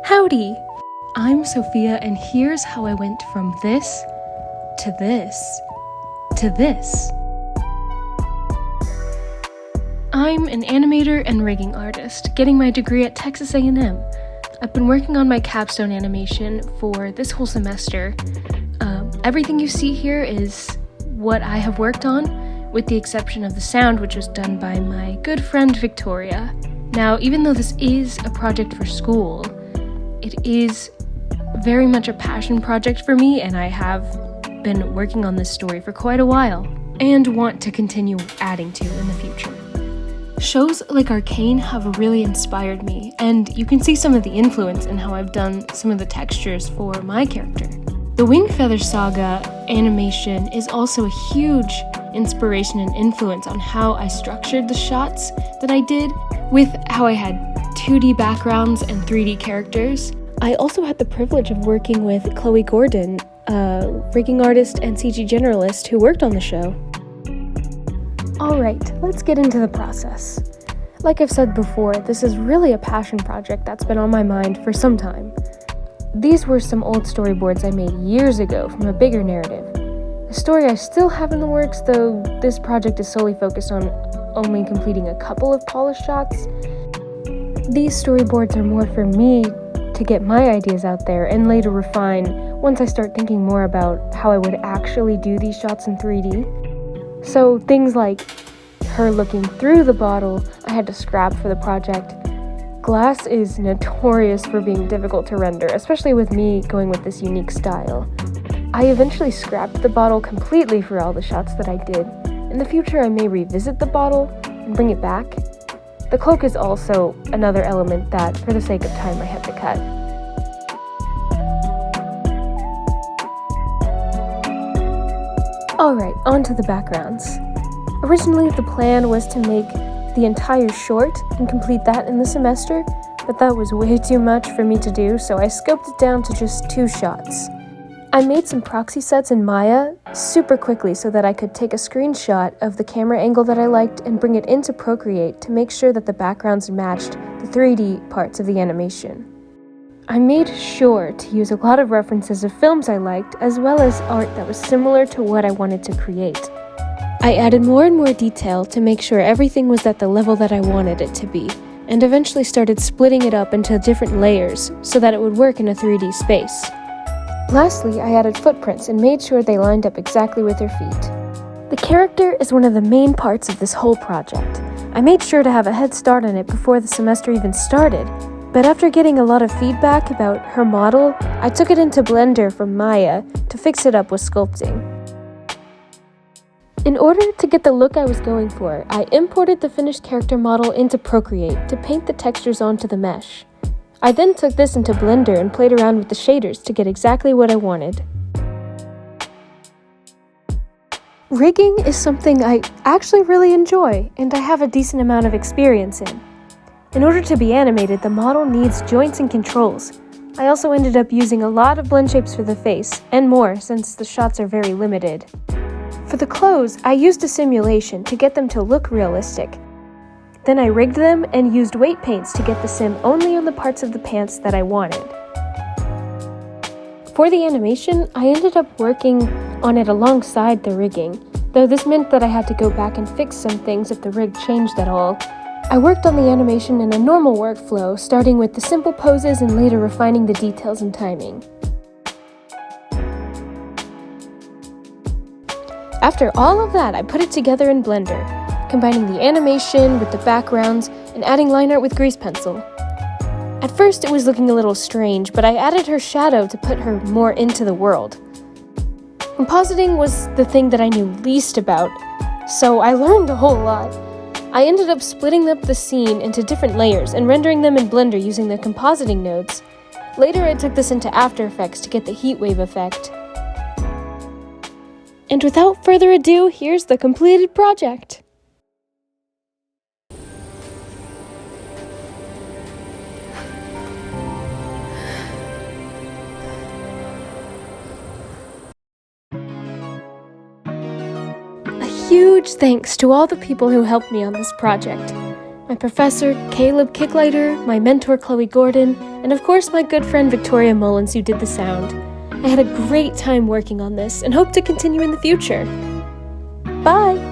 Howdy! I'm Sophia, and here's how I went from this to this to this. I'm an animator and rigging artist, getting my degree at Texas A&M. I've been working on my capstone animation for this whole semester. Everything you see here is what I have worked on, with the exception of the sound, which was done by my good friend Victoria. Now, even though this is a project for school, it is very much a passion project for me, and I have been working on this story for quite a while, and want to continue adding to in the future. Shows like Arcane have really inspired me, and you can see some of the influence in how I've done some of the textures for my character. The Wingfeather Saga animation is also a huge inspiration and influence on how I structured the shots that I did, with how I had 2D backgrounds and 3D characters. I also had the privilege of working with Chloe Gordon, a rigging artist and CG generalist who worked on the show. Alright, let's get into the process. Like I've said before, this is really a passion project that's been on my mind for some time. These were some old storyboards I made years ago from a bigger narrative. A story I still have in the works, though this project is solely focused on only completing a couple of polished shots. These storyboards are more for me to get my ideas out there and later refine once I start thinking more about how I would actually do these shots in 3D. So things like her looking through the bottle I had to scrap for the project. Glass is notorious for being difficult to render, especially with me going with this unique style. I eventually scrapped the bottle completely for all the shots that I did. In the future, I may revisit the bottle and bring it back. The cloak is also another element that, for the sake of time, I had to cut. Alright, on to the backgrounds. Originally, the plan was to make the entire short and complete that in the semester, but that was way too much for me to do, so I scoped it down to just 2 shots. I made some proxy sets in Maya super quickly so that I could take a screenshot of the camera angle that I liked and bring it into Procreate to make sure that the backgrounds matched the 3D parts of the animation. I made sure to use a lot of references of films I liked, as well as art that was similar to what I wanted to create. I added more and more detail to make sure everything was at the level that I wanted it to be, and eventually started splitting it up into different layers so that it would work in a 3D space. Lastly, I added footprints and made sure they lined up exactly with her feet. The character is one of the main parts of this whole project. I made sure to have a head start on it before the semester even started, but after getting a lot of feedback about her model, I took it into Blender from Maya to fix it up with sculpting. In order to get the look I was going for, I imported the finished character model into Procreate to paint the textures onto the mesh. I then took this into Blender and played around with the shaders to get exactly what I wanted. Rigging is something I actually really enjoy, and I have a decent amount of experience in. In order to be animated, the model needs joints and controls. I also ended up using a lot of blend shapes for the face, and more since the shots are very limited. For the clothes, I used a simulation to get them to look realistic. Then I rigged them and used weight paints to get the sim only on the parts of the pants that I wanted. For the animation, I ended up working on it alongside the rigging, though this meant that I had to go back and fix some things if the rig changed at all. I worked on the animation in a normal workflow, starting with the simple poses and later refining the details and timing. After all of that, I put it together in Blender, combining the animation with the backgrounds and adding line art with grease pencil. At first it was looking a little strange, but I added her shadow to put her more into the world. Compositing was the thing that I knew least about, so I learned a whole lot. I ended up splitting up the scene into different layers and rendering them in Blender using the compositing nodes. Later I took this into After Effects to get the heat wave effect. And without further ado, here's the completed project. A huge thanks to all the people who helped me on this project. my professor, Caleb Kicklighter, my mentor, Chloe Gordon, and of course my good friend Victoria Mullens, who did the sound. I had a great time working on this and hope to continue in the future. Bye!